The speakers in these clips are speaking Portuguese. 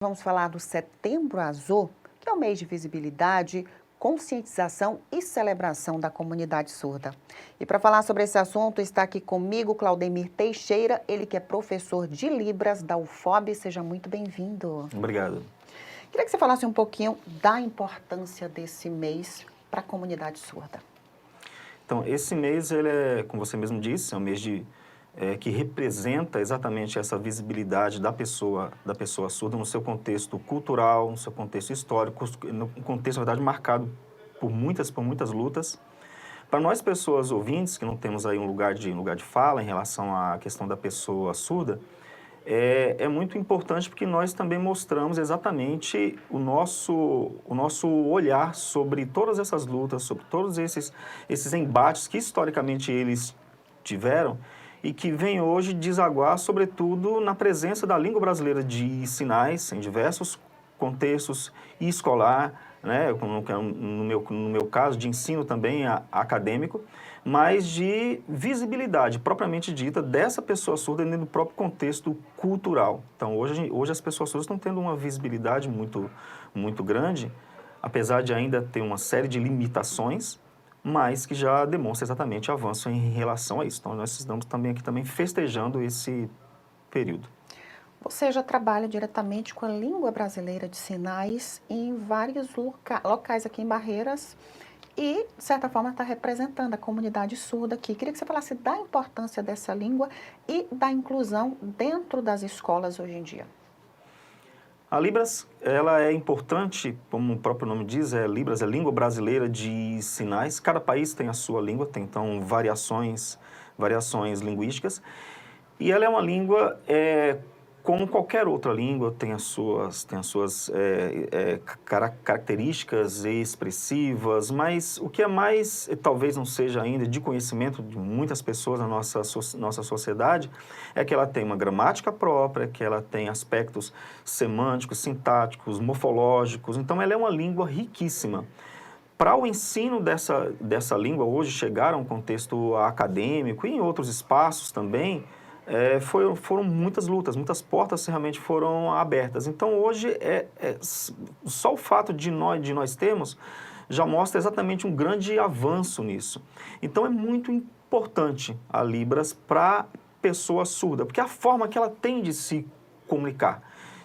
Vamos falar do Setembro Azul, que é o mês de visibilidade, conscientização e celebração da comunidade surda. E para falar sobre esse assunto, está aqui comigo Claudemir Teixeira, ele que é professor de Libras da UFOB. Seja muito bem-vindo. Obrigado. Queria que você falasse um pouquinho da importância desse mês para a comunidade surda. Então, esse mês, ele é, como você mesmo disse, é um mês que representa exatamente essa visibilidade da pessoa surda no seu contexto cultural, no seu contexto histórico, no contexto, na verdade, marcado por muitas lutas. Para nós, pessoas ouvintes, que não temos aí um lugar de fala em relação à questão da pessoa surda, é muito importante porque nós também mostramos exatamente o nosso olhar sobre todas essas lutas, sobre todos esses embates que historicamente eles tiveram e que vem hoje desaguar, sobretudo, na presença da língua brasileira de sinais em diversos contextos e escolar, né, no meu caso, de ensino também acadêmico, mas de visibilidade propriamente dita dessa pessoa surda dentro do próprio contexto cultural. Então, hoje as pessoas surdas estão tendo uma visibilidade muito grande, apesar de ainda ter uma série de limitações, mas que já demonstra exatamente avanço em relação a isso. Então, nós estamos também festejando esse período. Você já trabalha diretamente com a língua brasileira de sinais em vários locais aqui em Barreiras e, de certa forma, está representando a comunidade surda aqui. Queria que você falasse da importância dessa língua e da inclusão dentro das escolas hoje em dia. A Libras, ela é importante, como o próprio nome diz, Libras é língua brasileira de sinais. Cada país tem a sua língua, tem então variações linguísticas. E ela é uma língua, como qualquer outra língua, tem as suas características expressivas, mas o que é mais, talvez não seja ainda de conhecimento de muitas pessoas na nossa sociedade, é que ela tem uma gramática própria, que ela tem aspectos semânticos, sintáticos, morfológicos, então ela é uma língua riquíssima. Para o ensino dessa língua hoje chegar a um contexto acadêmico e em outros espaços também, foram muitas lutas, muitas portas realmente foram abertas. Então, hoje, só o fato de nós termos já mostra exatamente um grande avanço nisso. Então, é muito importante a Libras para a pessoa surda, porque a forma que ela tem de se comunicar,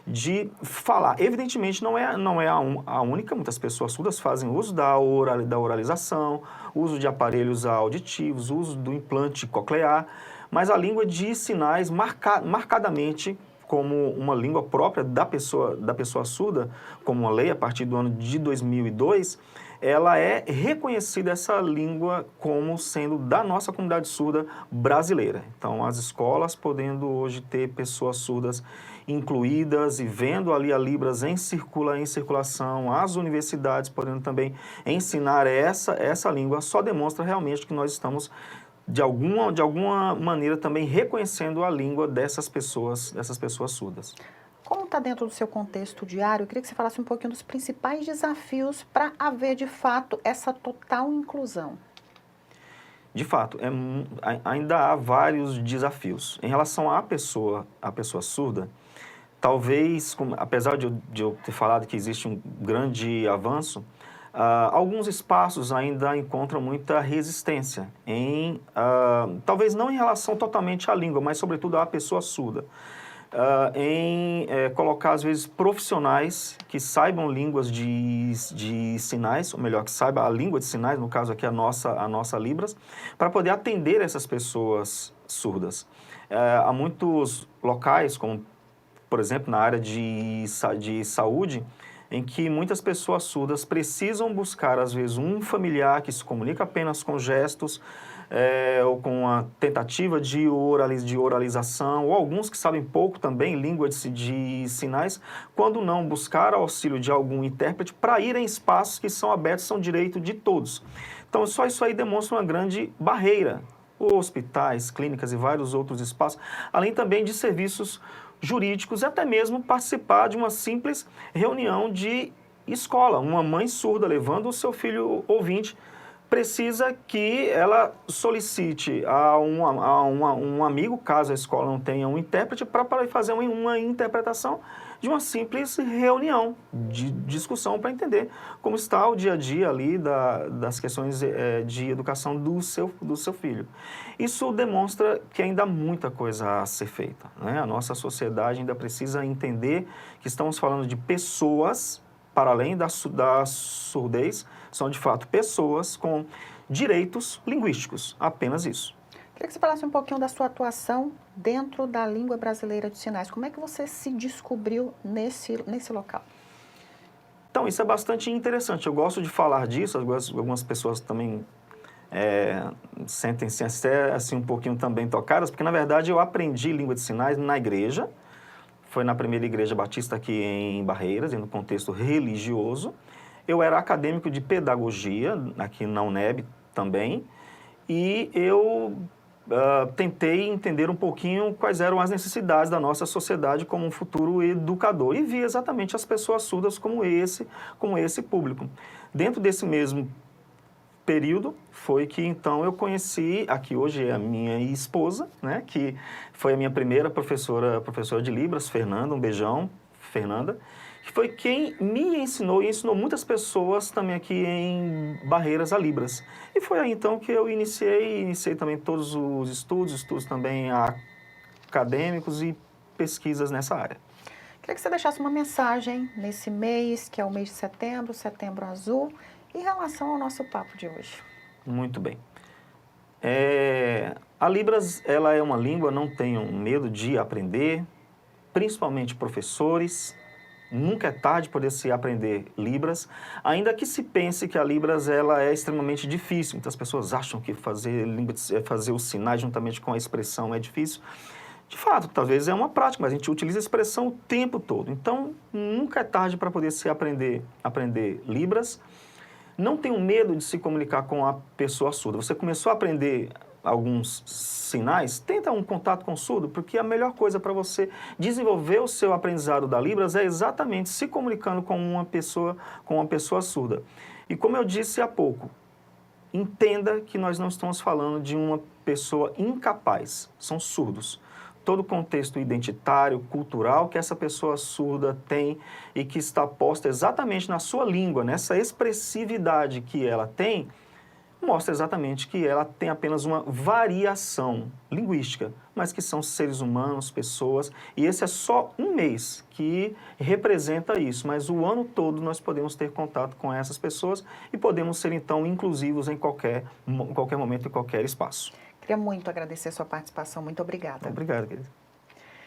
de falar, evidentemente não é a única, muitas pessoas surdas fazem uso da oralização, uso de aparelhos auditivos, uso do implante coclear, mas a língua de sinais, marcadamente como uma língua própria da pessoa surda, como uma lei a partir do ano de 2002, ela é reconhecida essa língua como sendo da nossa comunidade surda brasileira. Então, as escolas podendo hoje ter pessoas surdas incluídas e vendo ali a Libras em circulação, as universidades podendo também ensinar essa língua, só demonstra realmente que nós estamos de alguma maneira também reconhecendo a língua dessas pessoas surdas. Como está dentro do seu contexto diário, eu queria que você falasse um pouquinho dos principais desafios para haver, de fato, essa total inclusão. De fato, ainda há vários desafios. Em relação à pessoa surda, talvez, apesar de eu ter falado que existe um grande avanço, alguns espaços ainda encontram muita resistência, talvez não em relação totalmente à língua, mas sobretudo à pessoa surda, em colocar, às vezes, profissionais que saibam línguas de sinais, ou melhor, que saiba a língua de sinais, no caso aqui a nossa Libras, para poder atender essas pessoas surdas. Há muitos locais, como, por exemplo, na área de saúde, em que muitas pessoas surdas precisam buscar, às vezes, um familiar que se comunica apenas com gestos, ou com a tentativa de oralização, ou alguns que sabem pouco também, língua de sinais, quando não buscar auxílio de algum intérprete para ir em espaços que são abertos, são direito de todos. Então, só isso aí demonstra uma grande barreira. Hospitais, clínicas e vários outros espaços, além também de serviços jurídicos e até mesmo participar de uma simples reunião de escola. Uma mãe surda levando o seu filho ouvinte precisa que ela solicite a um amigo, caso a escola não tenha um intérprete, para fazer uma interpretação de uma simples reunião de discussão para entender como está o dia a dia ali das questões de educação do seu filho. Isso demonstra que ainda há muita coisa a ser feita, né? A nossa sociedade ainda precisa entender que estamos falando de pessoas, para além da surdez, são de fato pessoas com direitos linguísticos, apenas isso. Queria que você falasse um pouquinho da sua atuação dentro da língua brasileira de sinais. Como é que você se descobriu nesse local? Então, isso é bastante interessante. Eu gosto de falar disso, algumas pessoas também sentem-se até assim, um pouquinho também tocadas, porque, na verdade, eu aprendi língua de sinais na igreja. Foi na primeira igreja batista aqui em Barreiras, no contexto religioso. Eu era acadêmico de pedagogia, aqui na UNEB também, e eu tentei entender um pouquinho quais eram as necessidades da nossa sociedade como um futuro educador, e vi exatamente as pessoas surdas como esse público. Dentro desse mesmo período foi que então eu conheci, aqui hoje é a minha esposa, né, que foi a minha primeira professora de Libras, Fernanda, um beijão, Fernanda, que foi quem me ensinou e ensinou muitas pessoas também aqui em Barreiras a Libras. E foi aí então que eu iniciei também todos os estudos também acadêmicos e pesquisas nessa área. Queria que você deixasse uma mensagem nesse mês, que é o mês de setembro, Setembro Azul, em relação ao nosso papo de hoje. Muito bem. A Libras, ela é uma língua, não tenham medo de aprender, principalmente professores. Nunca é tarde poder se aprender Libras, ainda que se pense que a Libras ela é extremamente difícil. Muitas pessoas acham que fazer os sinais juntamente com a expressão é difícil. De fato, talvez é uma prática, mas a gente utiliza a expressão o tempo todo. Então, nunca é tarde para poder se aprender Libras. Não tenha medo de se comunicar com a pessoa surda. Você começou a aprender alguns sinais, tenta um contato com o surdo, porque a melhor coisa para você desenvolver o seu aprendizado da Libras é exatamente se comunicando com uma pessoa surda. E como eu disse há pouco, entenda que nós não estamos falando de uma pessoa incapaz, são surdos. Todo o contexto identitário, cultural que essa pessoa surda tem e que está posta exatamente na sua língua, nessa expressividade que ela tem, mostra exatamente que ela tem apenas uma variação linguística, mas que são seres humanos, pessoas, e esse é só um mês que representa isso, mas o ano todo nós podemos ter contato com essas pessoas e podemos ser, então, inclusivos em qualquer momento, em qualquer espaço. Queria muito agradecer a sua participação. Muito obrigada. Obrigado, querida.